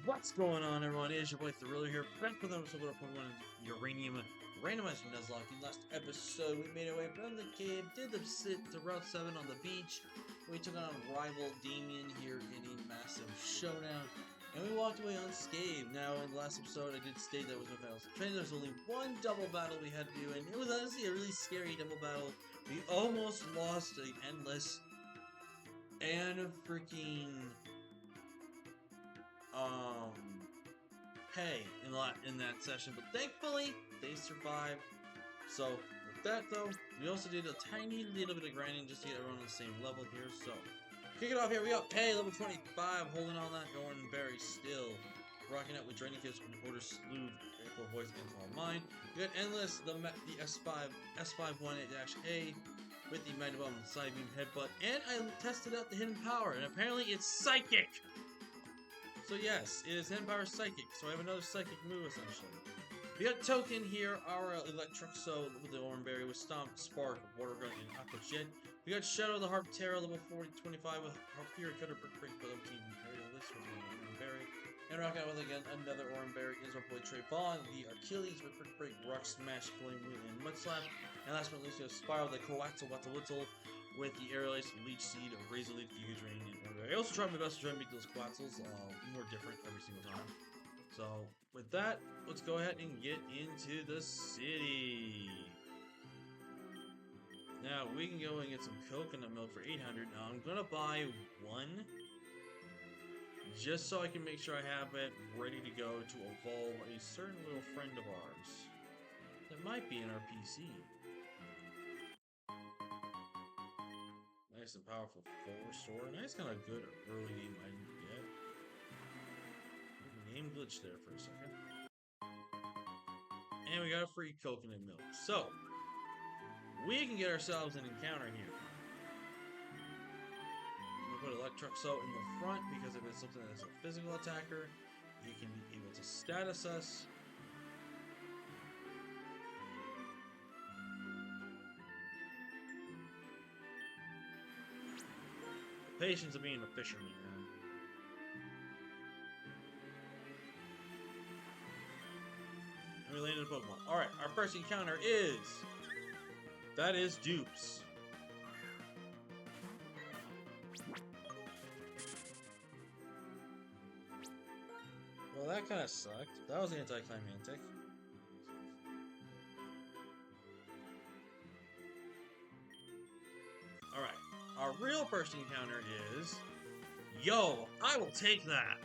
What's going on, everyone? It is your boy Thriller here, back with another episode of Uranium Randomizer Nuzlocke. In last episode, we made our way from the cave, did the sit to Route 7 on the beach. We took on rival Damien here in a massive showdown, and we walked away unscathed. Now, in the last episode, I did state that was no final training. There was only one double battle we had to do, and it was honestly a really scary double battle. We almost lost an endless and freaking pay in that session, but thankfully they survived. So with that though, we also did a tiny little bit of grinding just to get everyone on the same level here. So kick it off here. We got Pay level 25, holding on that, going very still, rocking out with draining kills from order slew equal voice and call mine. We got Endless, the S5-18-A with the Mighty Bomb side beam headbutt, and I tested out the hidden power, and apparently it's psychic. So yes, it is hidden power psychic, so I have another psychic move essentially. We got Token here, our electric with the Oranberry with Stomp, Spark, Water Gun, and Aqua Jet. We got Shadow the Harp Terror, level 40-25 with Harpier Cutter, Brick, level 18 Imperialist with the Oranberry. And rocking out with again another Oranberry is our boy Trayvon, the Achilles with Brick, Rock Smash, Flame Wheel, and Mud Slap. And last but not least, we have Spiral the Coaxahuatl with the Aerial Ice, Leech Seed, Razor Leaf, Giga Drain, and Oranberry. I also tried my best to try and make those Coaxels more different every single time. So, with that, let's go ahead and get into the city. Now, we can go and get some coconut milk for 800. Now, I'm going to buy one, just so I can make sure I have it ready to go to evolve a certain little friend of ours that might be in our PC. Nice and powerful full restore. Nice kind of good early game item to get. Name glitch there for a second. And we got a free coconut milk. So, we can get ourselves an encounter here. We'll put Electroxo in the front because if it's something that's a physical attacker, you can be able to status us. The patience of being a fisherman, man. We landed a Pokemon. Alright, our first encounter is... that is Dupes. Well, that kind of sucked. That was anticlimactic. Alright, our real first encounter is... yo, I will take that!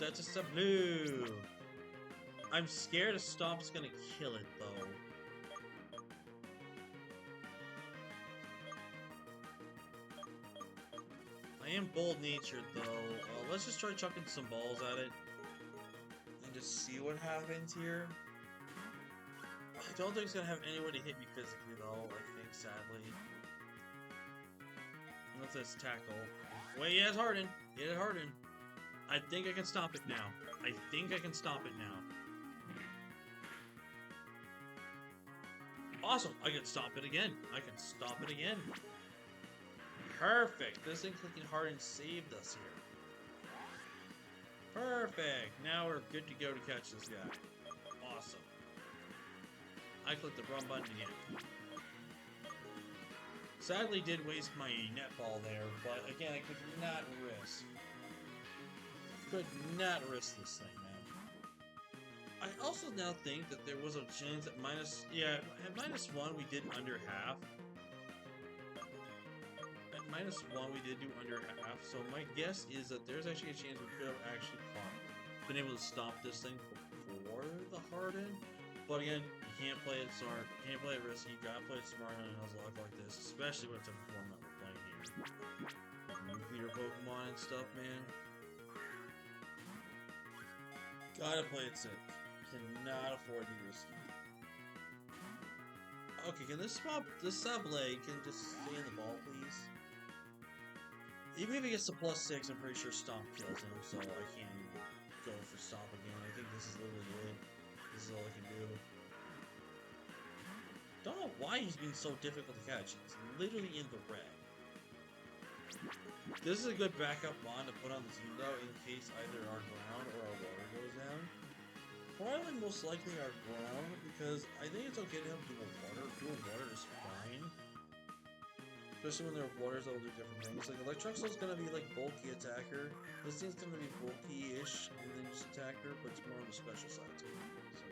That's just a blue. I'm scared a Stomp's gonna kill it, though. I am bold-natured, though. Let's just try chucking some balls at it. And just see what happens here. I don't think it's gonna have anyone to hit me physically, though, I think, sadly. Unless it's tackle. Wait, yeah, it's hardened. It hardened. I think I can stop it now. I think I can stop it now. Awesome! I can stop it again. I can stop it again. Perfect! This thing clicking hard and saved us here. Perfect! Now we're good to go to catch this guy. Awesome. I clicked the wrong button again. Sadly did waste my netball there, but again, I could not risk. Could not risk this thing, man. I also now think that there was a chance that at -1 we did under half. At -1 we did do under half, so my guess is that there's actually a chance we could have actually been able to stop this thing before the harden. But again, you can't play it smart, you can't play it risky, you gotta play it smart on a Nuzlocke like this, especially with the format we're playing here. Nuclear Pokemon and stuff, man. Gotta play it safe. Cannot afford to be risky. Okay, can this Sablé can just stay in the ball, please? Even if he gets to +6, I'm pretty sure Stomp kills him, so I can't even go for Stomp again. I think this is literally it. This is all I can do. Don't know why he's being so difficult to catch. He's literally in the red. This is a good backup mon to put on the team though, in case either our ground or our water goes down. Probably most likely our ground, because I think it's okay to have dual water. Dual water is fine. Especially when there are waters that will do different things. Like Electroxyl's gonna be like bulky attacker. This thing's gonna be bulky-ish and then just attacker, but it's more on the special side too. So.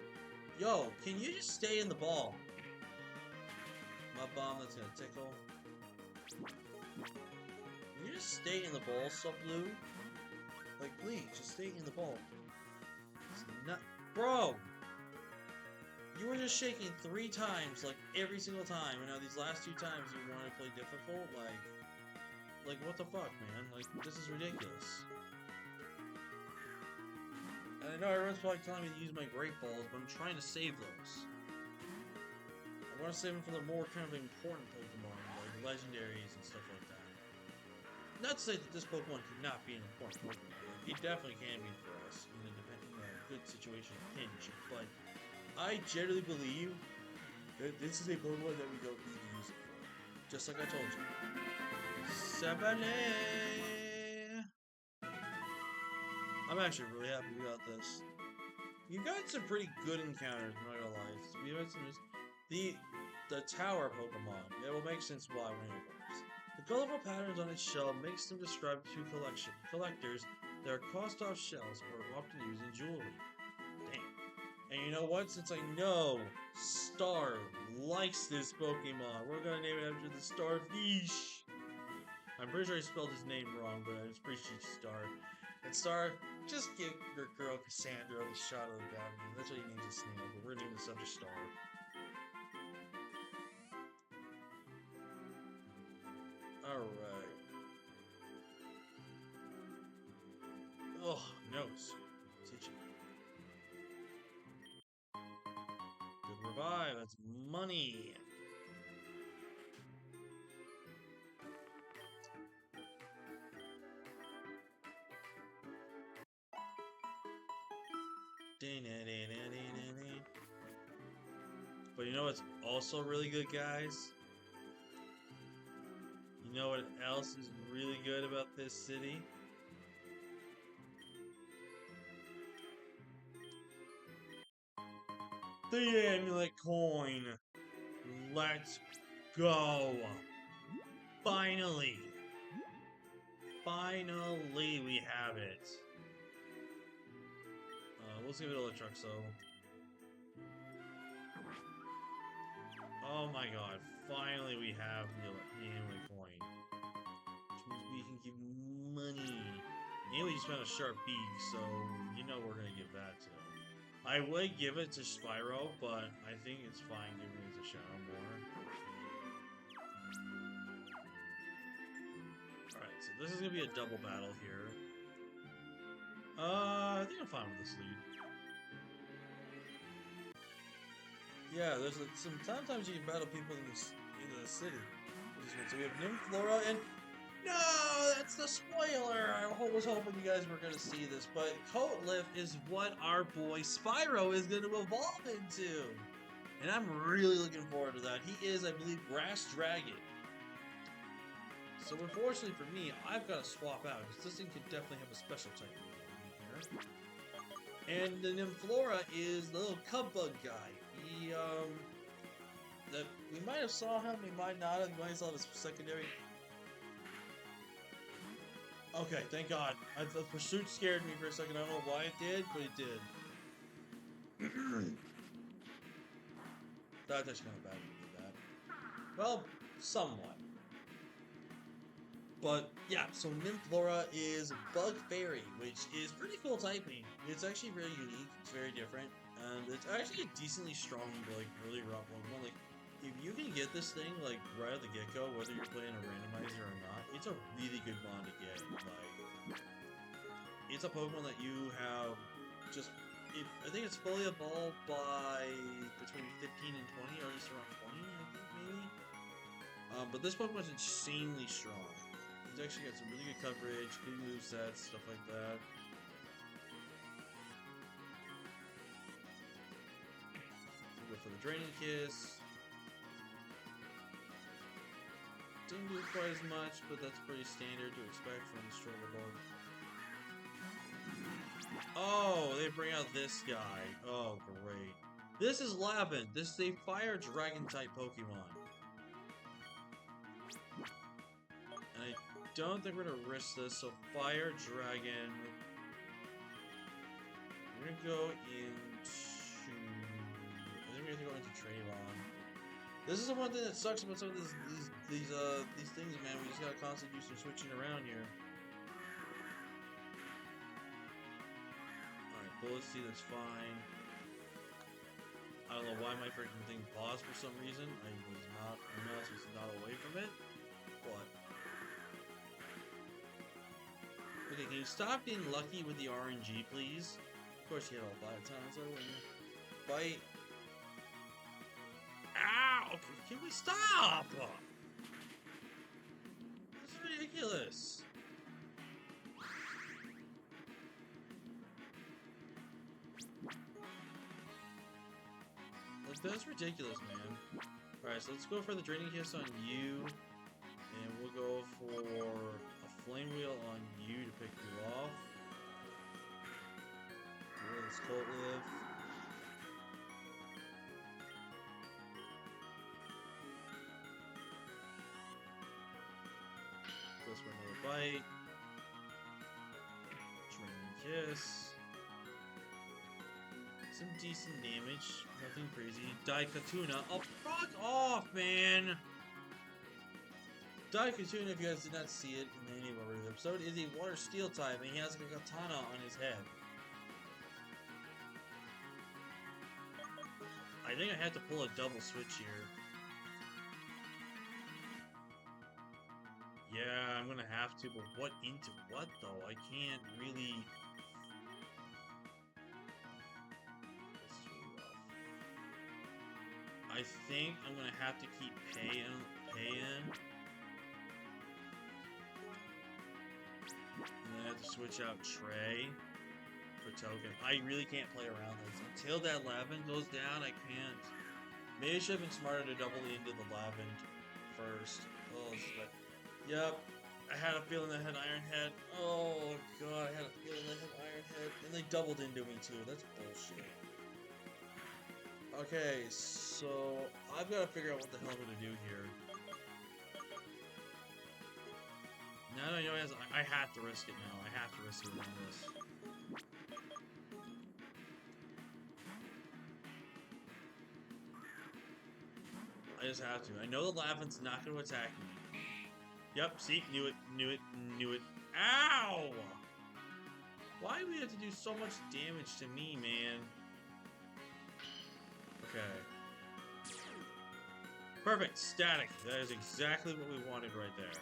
Yo, can you just stay in the ball? My bomb that's gonna tickle. Can you just stay in the ball, Blue? Like, please, just stay in the ball. It's not, bro. You were just shaking 3 times, like, every single time, and now these last 2 times you want to play difficult? Like, what the fuck, man? Like, this is ridiculous. And I know everyone's probably telling me to use my Great Balls, but I'm trying to save those. I want to save them for the more kind of important Pokemon, like legendaries and stuff like that. Not to say that this Pokemon cannot be an important Pokemon. It definitely can be for us in a good situation of pinch, but I generally believe that this is a Pokemon that we don't need to use it for. Just like I told you. Sabale! I'm actually really happy we got this. You've got some pretty good encounters, I'm not gonna lie. We've had some... The tower Pokemon. It will make sense why when it works. The colorful patterns on its shell makes them described to collectors that are cost-off shells or often used in jewelry. Damn. And you know what? Since I know Star likes this Pokemon, we're gonna name it after the Starfish. I'm pretty sure I spelled his name wrong, but I just appreciate Star. And Star, just give your girl Cassandra the shot of the god name. That's what he names his snail, but we're naming this after Star. Alright. Oh, nose. Teaching. Good revive, that's money. But you know what's also really good, guys? You know what else is really good about this city? The amulet coin! Let's go! Finally! Finally we have it! We'll see if it'll attract so. Oh my god, finally we have the amulet coin. Which means we can give money. And we just found a sharp beak, so you know we're gonna give that to. I would give it to Spyro, but I think it's fine giving it to Shadowmoor. Alright, so this is gonna be a double battle here. I think I'm fine with this lead. Yeah, there's sometimes you can battle people in the city. So we have Nymflora and... No! That's the spoiler! I was hoping you guys were going to see this, but Coatlift is what our boy Spyro is going to evolve into! And I'm really looking forward to that. He is, I believe, Grass Dragon. So unfortunately for me, I've got to swap out, because this thing could definitely have a special type here. And the Nymflora is the little cub bug guy. He, we might have saw him, we might not have, we might have saw his secondary. Okay, thank God. The pursuit scared me for a second. I don't know why it did, but it did. That's actually kind of bad to do that. Well, somewhat. But, yeah, so Nymflora is Bug Fairy, which is pretty cool typing. It's actually very unique, it's very different, and it's actually a decently strong, like, really raw Pokemon. Like, if you can get this thing, like, right at the get-go, whether you're playing a randomizer or not, it's a really good mon to get. Like, it's a Pokemon that you have just... I think it's fully evolved by between 15 and 20, or just around 20, I think, maybe? But this Pokemon's insanely strong. He's actually got some really good coverage, good movesets, stuff like that. Go for the Draining Kiss. Didn't do quite as much, but that's pretty standard to expect from the Struggle Lord. Oh, they bring out this guy. Oh, great. This is Lavin. This is a fire dragon type Pokemon. And I don't think we're gonna risk this, so fire dragon. We're gonna go into... I think we're gonna go into Trayvon. This is the one thing that sucks about some of these things, man. We just gotta constantly do some switching around here. Alright, Bullet Seed, that's fine. I don't know why my freaking thing paused for some reason. I was not away from it. But okay, can you stop being lucky with the RNG, please? Of course you had all 5 times, I wouldn't. Bite. Ow! Can we stop? This is ridiculous. That's ridiculous, man. Alright, so let's go for the Draining Kiss on you. And we'll go for a Flame Wheel on you to pick you off. Get rid of this Colt Lift. Goes for another bite. Draining Kiss. Some decent damage. Nothing crazy. Daikatuna. Oh, fuck off, man! Daikatuna, if you guys did not see it in any of our episode, is a water steel type, and he has a katana on his head. I think I have to pull a double switch here. Yeah, I'm gonna have to, but what into what though? I can't really... That's really rough. I think I'm gonna have to keep pay in. And then I have to switch out Trey for token. I really can't play around this. Until that Lavin goes down, I can't. Maybe I should have been smarter to double into the Lavin first. Oh, but yep. I had a feeling that had Iron Head. Oh god, I had a feeling that had Iron Head. And they doubled into me too. That's bullshit. Okay, so I've got to figure out what the hell I'm gonna do here. Now that I know I have to risk it now. I have to risk it on this. I just have to. I know the Lavin's not going to attack me. Yep, see? Knew it. Ow! Why do we have to do so much damage to me, man? Okay. Perfect. Static. That is exactly what we wanted right there.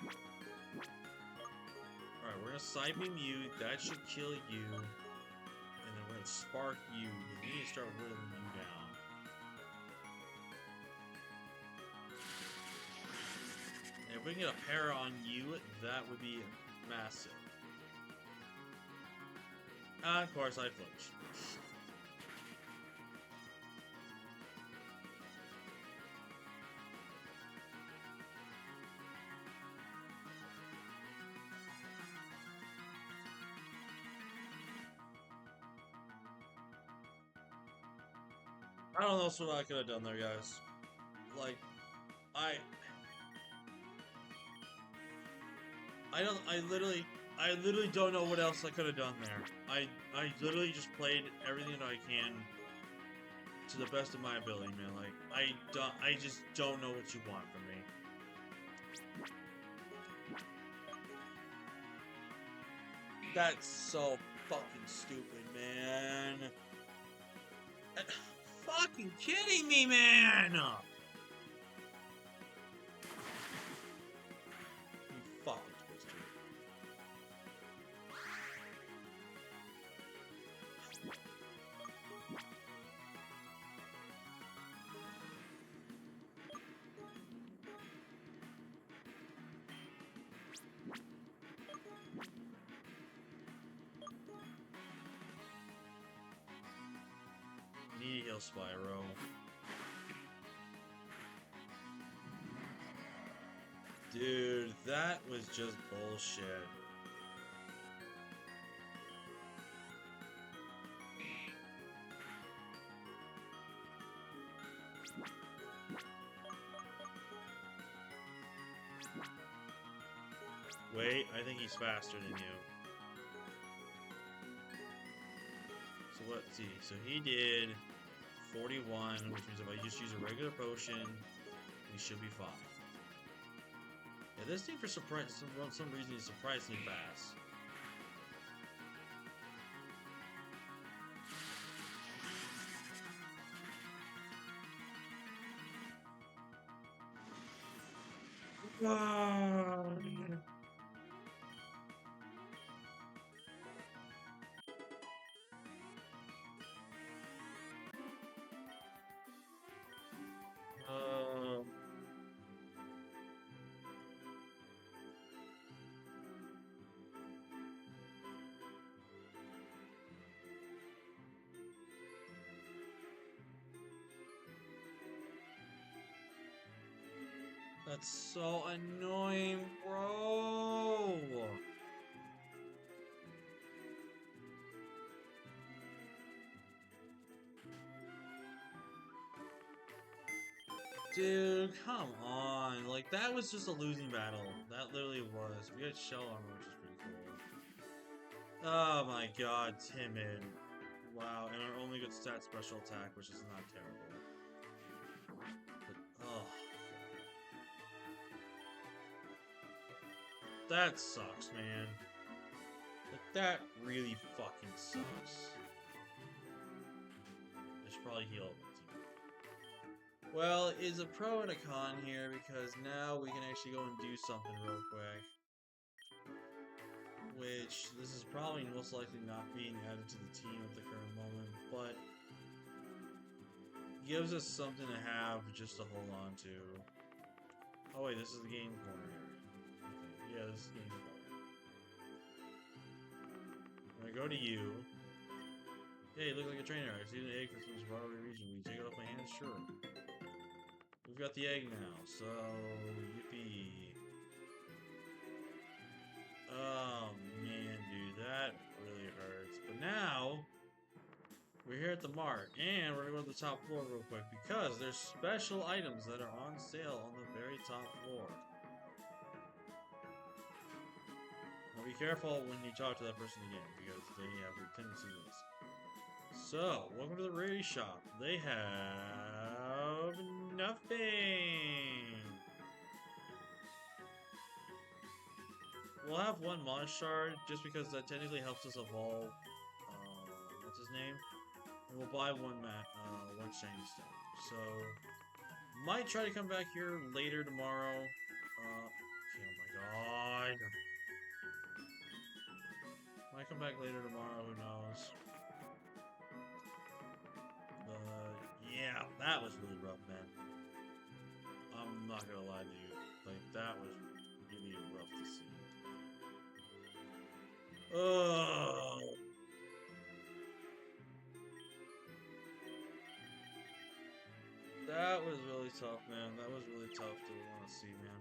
Alright, we're gonna side beam you. That should kill you. And then we're gonna spark you. We need to start whittling you down. And if we can get a para on you, that would be massive. Of course, I flinch. I don't know what I could have done there, guys. Like, I literally don't know what else I could have done there. I literally just played everything that I can to the best of my ability, man. Like, I just don't know what you want from me. That's so fucking stupid, man. Fucking kidding me, man! You fucking twister. Need heal Spyro. Dude, that was just bullshit. Wait, I think he's faster than you. So let's see. So he did 41, which means if I just use a regular potion, we should be fine. Yeah, this thing for some reason is surprisingly fast. That's so annoying, bro. Dude, come on. Like, that was just a losing battle. That literally was. We had shell armor, which is pretty cool. Oh my god, timid. Wow, and our only good stat special attack, which is not terrible. But, oh. That sucks, man. Like, that really fucking sucks. I should probably heal up my team. Well, it's a pro and a con here, because now we can actually go and do something real quick. Which, this is probably most likely not being added to the team at the current moment, but gives us something to have just to hold on to. Oh wait, this is the game corner here. Okay. Yeah, this is the game corner. When I go to you, hey, you look like a trainer. I see an egg from this faraway region. Will you take it off my hands? Sure. We've got the egg now, so yippee. Oh man, dude, that really hurts. But now we're here at the mart, and we're gonna go to the top floor real quick because there's special items that are on sale on the very top floor. Now be careful when you talk to that person again because they have a tendency to this. So, welcome to the rarity shop. They have nothing. We'll have one Mana Shard just because that technically helps us evolve. What's his name? And we'll buy one shiny stone. So, might try to come back here later tomorrow. Okay, oh my god. Might come back later tomorrow, who knows. But, yeah, that was really rough, man. I'm not gonna lie to you. Like, that was really rough to see. Oh. That was really tough, man. That was really tough to want to see, man.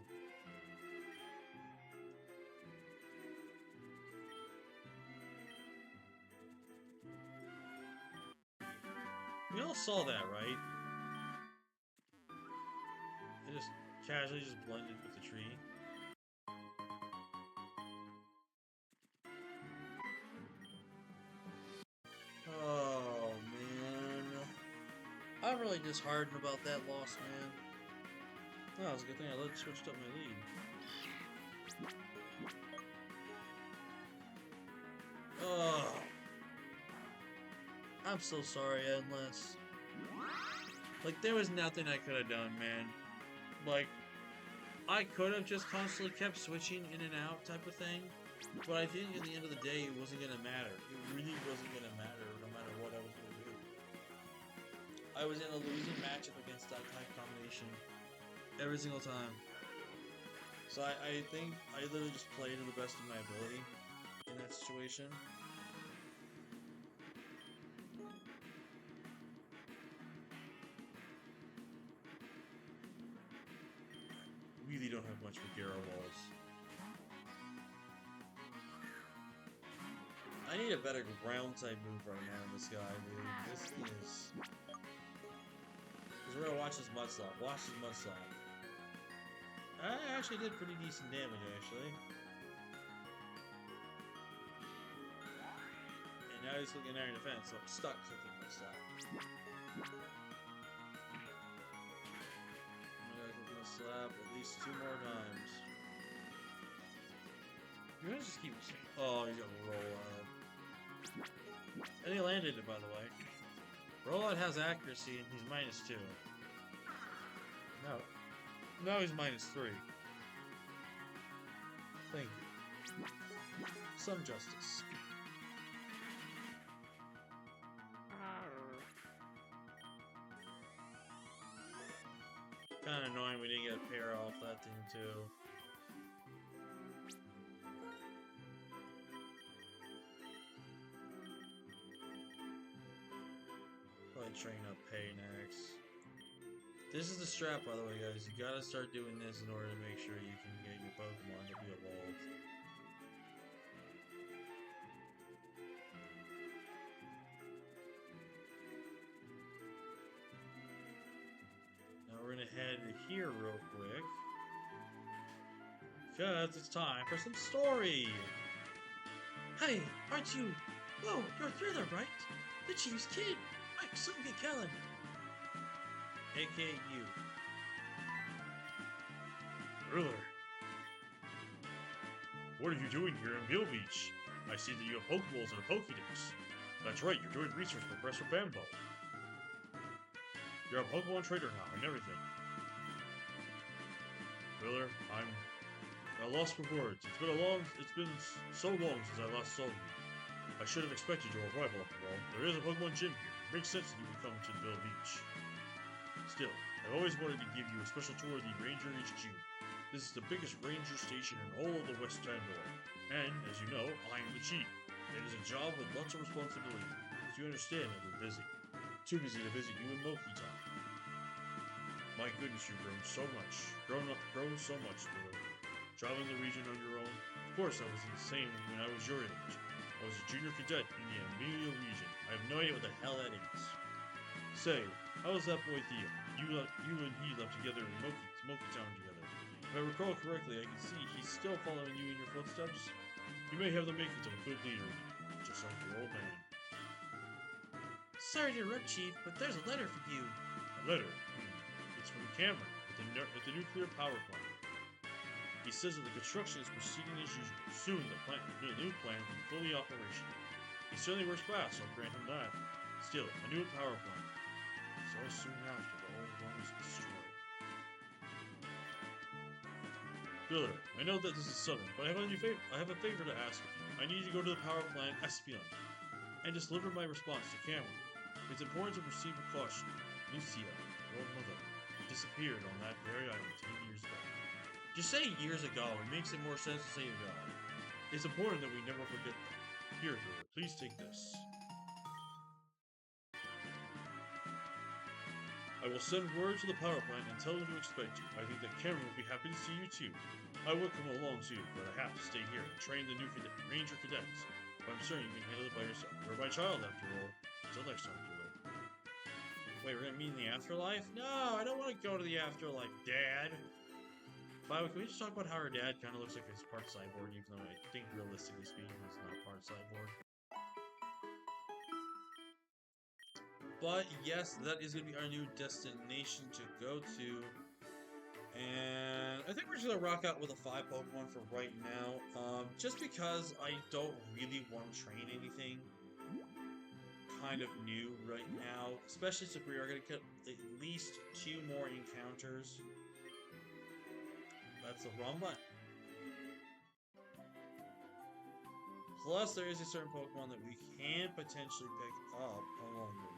We all saw that, right? It just casually just blended with the tree. Oh, man. I'm really disheartened about that loss, man. Oh, it's a good thing I switched up my lead. Oh. I'm so sorry, Endless. Like, there was nothing I could have done, man. Like, I could have just constantly kept switching in and out type of thing. But I think at the end of the day, it wasn't going to matter. It really wasn't going to matter no matter what I was going to do. I was in a losing matchup against that type combination every single time. So I think I literally just played to the best of my ability in that situation. Really don't have much for Garo I need a better ground type move right now in this guy, dude. This is... Because we're gonna watch this Mudslap. Watch this Mudslap. I actually did pretty decent damage, actually. And now he's clicking Iron Defense, so I'm stuck clicking Mudslap. I'm gonna click Mudslap at least 2 more times. You're gonna just keep... Oh, he's gonna roll out. And he landed it, by the way. Rollout has accuracy, and he's -2. No. Now he's -3. Thank you. Some justice. Kinda annoying we didn't get a pair off that thing, too. Train up pay next. This is the strap, by the way, guys. You gotta start doing this in order to make sure you can get your Pokemon to be evolved. Now we're gonna head here real quick. Because it's time for some story! Hey, aren't you... Whoa, you're Thriller, right? The Chief's kid! Mike, Sunga Kellen! A.K.A. you. Thriller. What are you doing here in Mill Beach? I see that you have Pokeballs and a Pokédex. That's right, you're doing research for Professor Bambo. You're a Pokemon trader now and everything. Thriller, I'm at a loss for words. It's been so long since I last saw you. I should have expected your arrival after all. There is a Pokemon gym here. It makes sense that you would come to Mill Beach. Still, I've always wanted to give you a special tour of the Ranger HQ. This is the biggest ranger station in all of the West Pandora. And, as you know, I am the chief. It is a job with lots of responsibility. As you understand, I've been busy. Too busy to visit you in Moki Town. My goodness, you've grown so much. Grown so much, Thriller. Traveling the region on your own? Of course, I was the same when I was your age. I was a junior cadet in the Amelia region. I have no idea what the hell that is. Say, how was that boy Theo? You and he left together in Moki Town together. If I recall correctly, I can see he's still following you in your footsteps. You may have the makings of a good leader, just like your old man. Sorry to interrupt, Chief, but there's a letter for you. A letter? It's from Cameron, at the nuclear power plant. He says that the construction is proceeding as usual. Soon, the new plant will be fully operational. He certainly works fast, so I'll grant him that. Still, a new power plant. So soon after, the old one was destroyed. Thriller, I know that this is sudden, but I have a favor to ask of you. I need you to go to the power plant Espion and just deliver my response to Cameron. It's important to proceed with caution. Lucia, your old mother, disappeared on that very island 10 years back. Just say years ago. It makes it more sense to say ago. It's important that we never forget that. Here, Thriller, please take this. I will send word to the power plant and tell them to expect you. I think that Cameron will be happy to see you too. I will come along too, but I have to stay here and train the new Ranger cadets. But I'm certain you can handle it by yourself. You're my child, after all. Until next time, Thriller. Wait, we're gonna meet in the afterlife? No, I don't want to go to the afterlife, Dad. By the way, can we just talk about how her dad kind of looks like he's part cyborg, even though I think realistically speaking, he's not part cyborg. But yes, that is going to be our new destination to go to. And I think we're just going to rock out with a 5 Pokemon for right now. Just because I don't really want to train anything kind of new right now. Especially since we are going to get at least 2 more encounters. That's the wrong button. Plus, there is a certain Pokemon that we can potentially pick up along the way.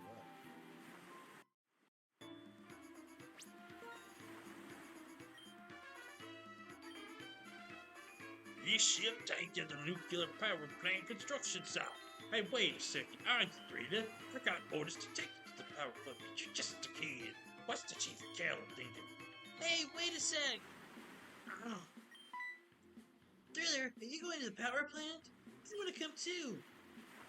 This ship taken to the nuclear power plant construction site. Hey, wait a second. I'm Thriller. I got orders to take you to the power plant, but you're just a kid. What's the Chief of Callan thinking? Hey, wait a sec. Oh. Thriller, are you going to the power plant? I want to come too.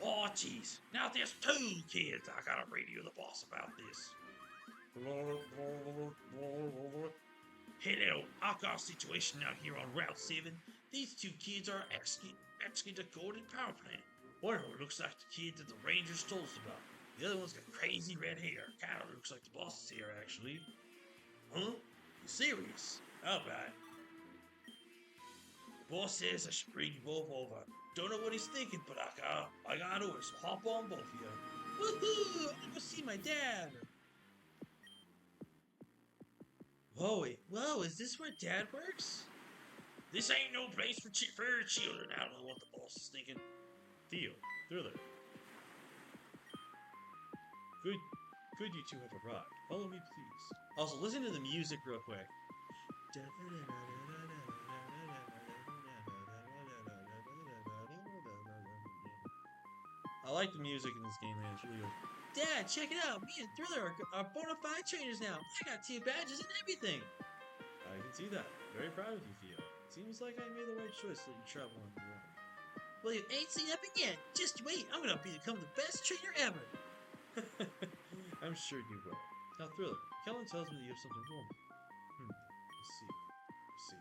Oh, jeez. Now there's 2 kids. I gotta radio the boss about this. Hello, I've got a situation out here on Route 7. These 2 kids are actually the Golden Power Plant. One of them looks like the kid that the Rangers told us about. The other one's got crazy red hair. Kinda looks like the boss's hair, actually. Huh? You serious? Alright. The boss says I should bring you both over. Don't know what he's thinking, but I got orders, so hop on both of you. Woohoo! I'm gonna go see my dad. Whoa, is this where Dad works? This ain't no place for children. I don't know what the boss is thinking. Theo, Thriller. Good you two have arrived. Follow me, please. Also, listen to the music real quick. I like the music in this game, man. It's really good. Dad, check it out. Me and Thriller are bona fide trainers now. I got 2 badges and everything. I can see that. Very proud of you, Theo. Seems like I made the right choice that you travel on your own. Well, you ain't seen nothing yet. Just wait. I'm gonna become the best trainer ever. I'm sure you will. Now, Thriller, Kellen tells me that you have something wrong. Let's see.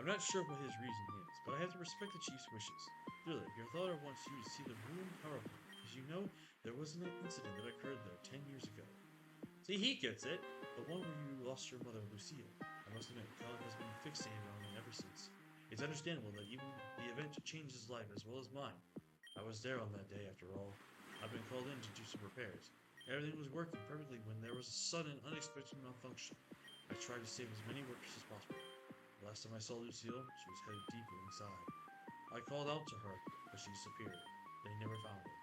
I'm not sure what his reason is, but I have to respect the Chief's wishes. Thriller, your father wants you to see the ruined power plant, because you know there was an incident that occurred there 10 years ago. See, he gets it. The one where you lost your mother, Lucille. I must admit, Kellen has been fixated on it ever since. It's understandable that even the event changed his life as well as mine. I was there on that day, after all. I've been called in to do some repairs. Everything was working perfectly when there was a sudden, unexpected malfunction. I tried to save as many workers as possible. The last time I saw Lucille, she was headed deeper inside. I called out to her, but she disappeared. They never found her.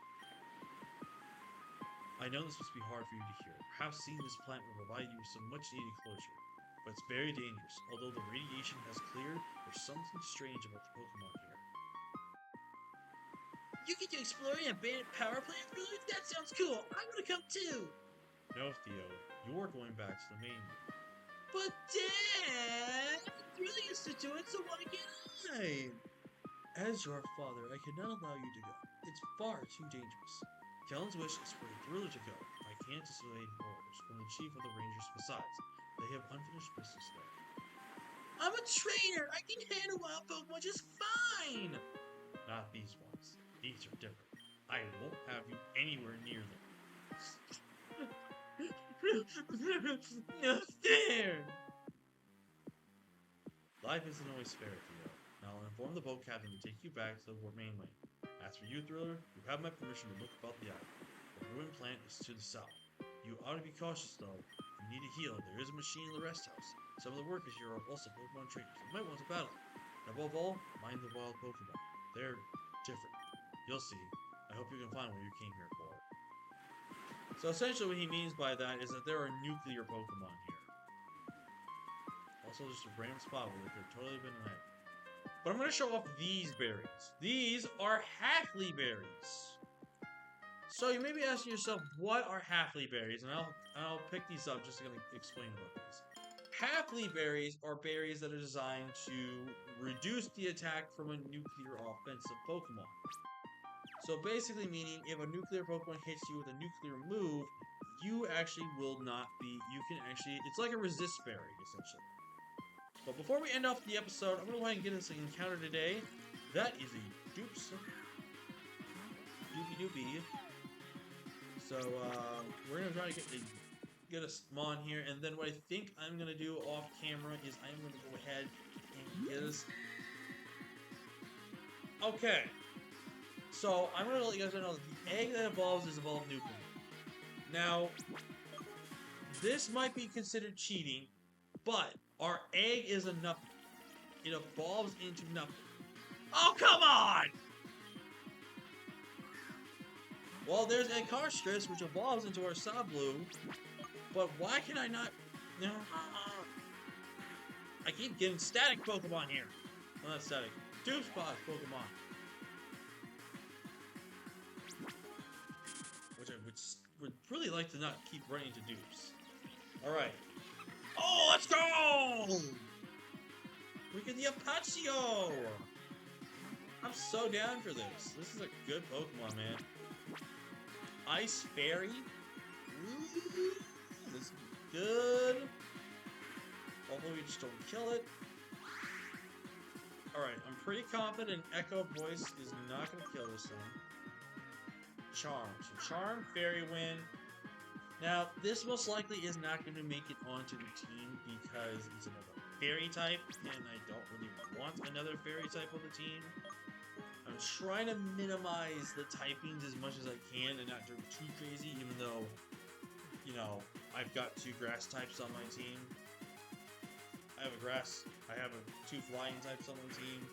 I know this must be hard for you to hear. Perhaps seeing this plant will provide you with some much-needed closure. But it's very dangerous. Although the radiation has cleared, there's something strange about the Pokemon here. You get to explore an abandoned power plant, really? That sounds cool. I want to come too. No, Theo. You're going back to the main room. But Dad, really used to do it, so why can't I? As your father, I cannot allow you to go. It's far too dangerous. Kellen's wish is for Thriller to go. I can't disobey orders from the chief of the Rangers. Besides, they have unfinished business there. I'm a trainer. I can handle wild Pokemon just fine. Not these ones. These are different. I won't have you anywhere near them. No fair. Life isn't always fair, Theo. Now I'll inform the boat captain to take you back to the mainland. As for you, Thriller, you have my permission to look about the island. The ruined plant is to the south. You ought to be cautious, though. If you need to heal, there is a machine in the rest house. Some of the workers here are also Pokemon trainers. You might want to battle. And above all, mind the wild Pokemon. They're different. You'll see. I hope you can find what you came here for. So essentially what he means by that is that there are nuclear Pokemon here. Also, just a random spot where there could have totally been an egg. But I'm going to show off these berries. These are Halfly berries. So you may be asking yourself, what are Halfly berries? And I'll pick these up just to explain about these. Halfly berries are berries that are designed to reduce the attack from a nuclear offensive Pokemon. So basically meaning if a nuclear Pokemon hits you with a nuclear move, you actually will not be, it's like a resist berry, essentially. But before we end off the episode, I'm going to go ahead and get us an encounter today. That is a Dupes. Doopy. So, we're going to try to get a Mon here, and then what I think I'm going to do off camera is I'm going to go ahead and get us... Okay. So, I'm going to let you guys know that the egg that evolves is evolved nuclear. Now, this might be considered cheating, but our egg is a nothing. It evolves into nothing. Oh, come on! Well, there's a Carstress, which evolves into our Sablu, but why can I not... No. I keep getting static Pokemon here. Well, not static. Tube Spots Pokemon. Which I would really like to not keep running into dupes. Alright. Oh, let's go! We get the Apache-O! I'm so down for this. This is a good Pokemon, man. Ice Fairy. Ooh, this is good. Hopefully we just don't kill it. Alright, I'm pretty confident Echo Voice is not going to kill this thing. Charm. So Charm, Fairy Wind. Now, this most likely is not going to make it onto the team because it's another Fairy type, and I don't really want another Fairy type on the team. I'm trying to minimize the typings as much as I can and not do too crazy, even though, you know, I've got 2 grass types on my team. I have a 2 flying types on my team.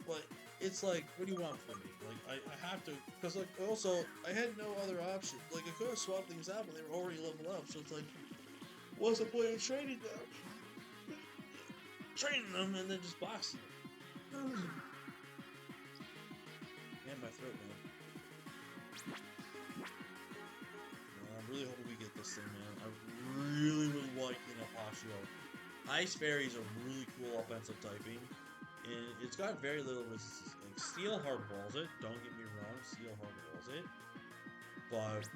But it's like, what do you want from me? Like, I have to, because like, also, I had no other option. Like, I could have swapped things out, but they were already leveled up, so it's like, what's the point of training them? Training them and then just boxing them. Man, my throat, man. I'm really hoping we get this thing, man. I really would like an Apashio. Ice Fairies are really cool offensive typing, and it's got very little resistance. Like, Steel hardballs it, don't get me wrong, Steel hardballs it, but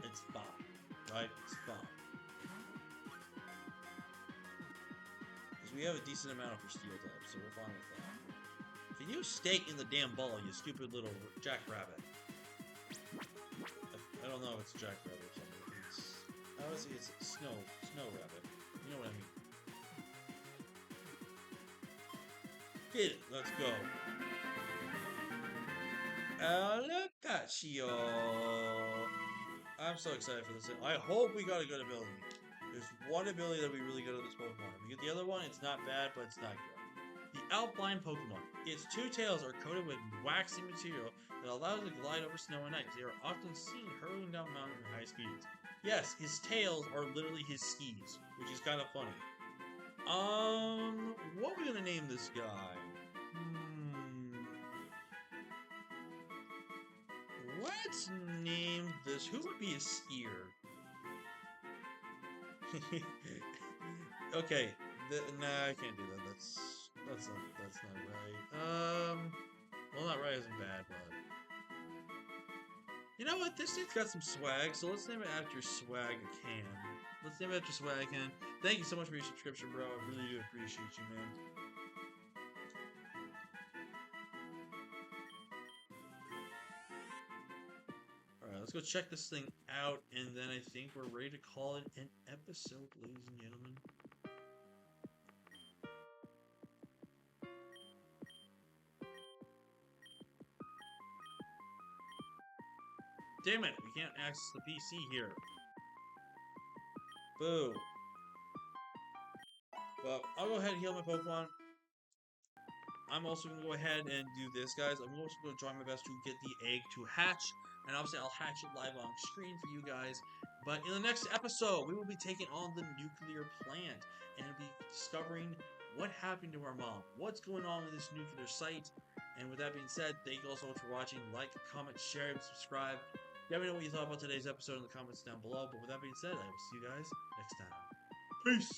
it's fine, right? It's fine. Because we have a decent amount for Steel types, so we're fine with that. Can you stay in the damn ball, you stupid little jackrabbit? I don't know if it's a jackrabbit or something. Obviously it's a snow rabbit. You know what I mean. Get it, let's go. Alapachio. I'm so excited for this. I hope we got a good ability. There's one ability that we really good at this Pokemon. If we get the other one, it's not bad, but it's not good. The Alpine Pokemon. Its 2 tails are coated with waxy material that allows it to glide over snow and ice. They are often seen hurling down mountains at high speeds. Yes, his tails are literally his skis, which is kind of funny. What are we gonna name this guy? Let's name this. Who would be a skier? Okay, nah, I can't do that. That's not right. Well, not right isn't bad, but you know what? This thing's got some swag, so let's name it after Swag Can. Let's name it after Swag Can. Thank you so much for your subscription, bro. I really do appreciate you, man. Alright, let's go check this thing out, and then I think we're ready to call it an episode, ladies and gentlemen. Damn it, we can't access the PC here. Boo. Well, I'll go ahead and heal my Pokemon. I'm also going to go ahead and do this, guys. I'm also going to try my best to get the egg to hatch. And obviously, I'll hatch it live on screen for you guys. But in the next episode, we will be taking on the nuclear plant. And be discovering what happened to our mom. What's going on with this nuclear site. And with that being said, thank you all so much for watching. Like, comment, share, and subscribe. Let me know what you thought about today's episode in the comments down below. But with that being said, I will see you guys next time. Peace!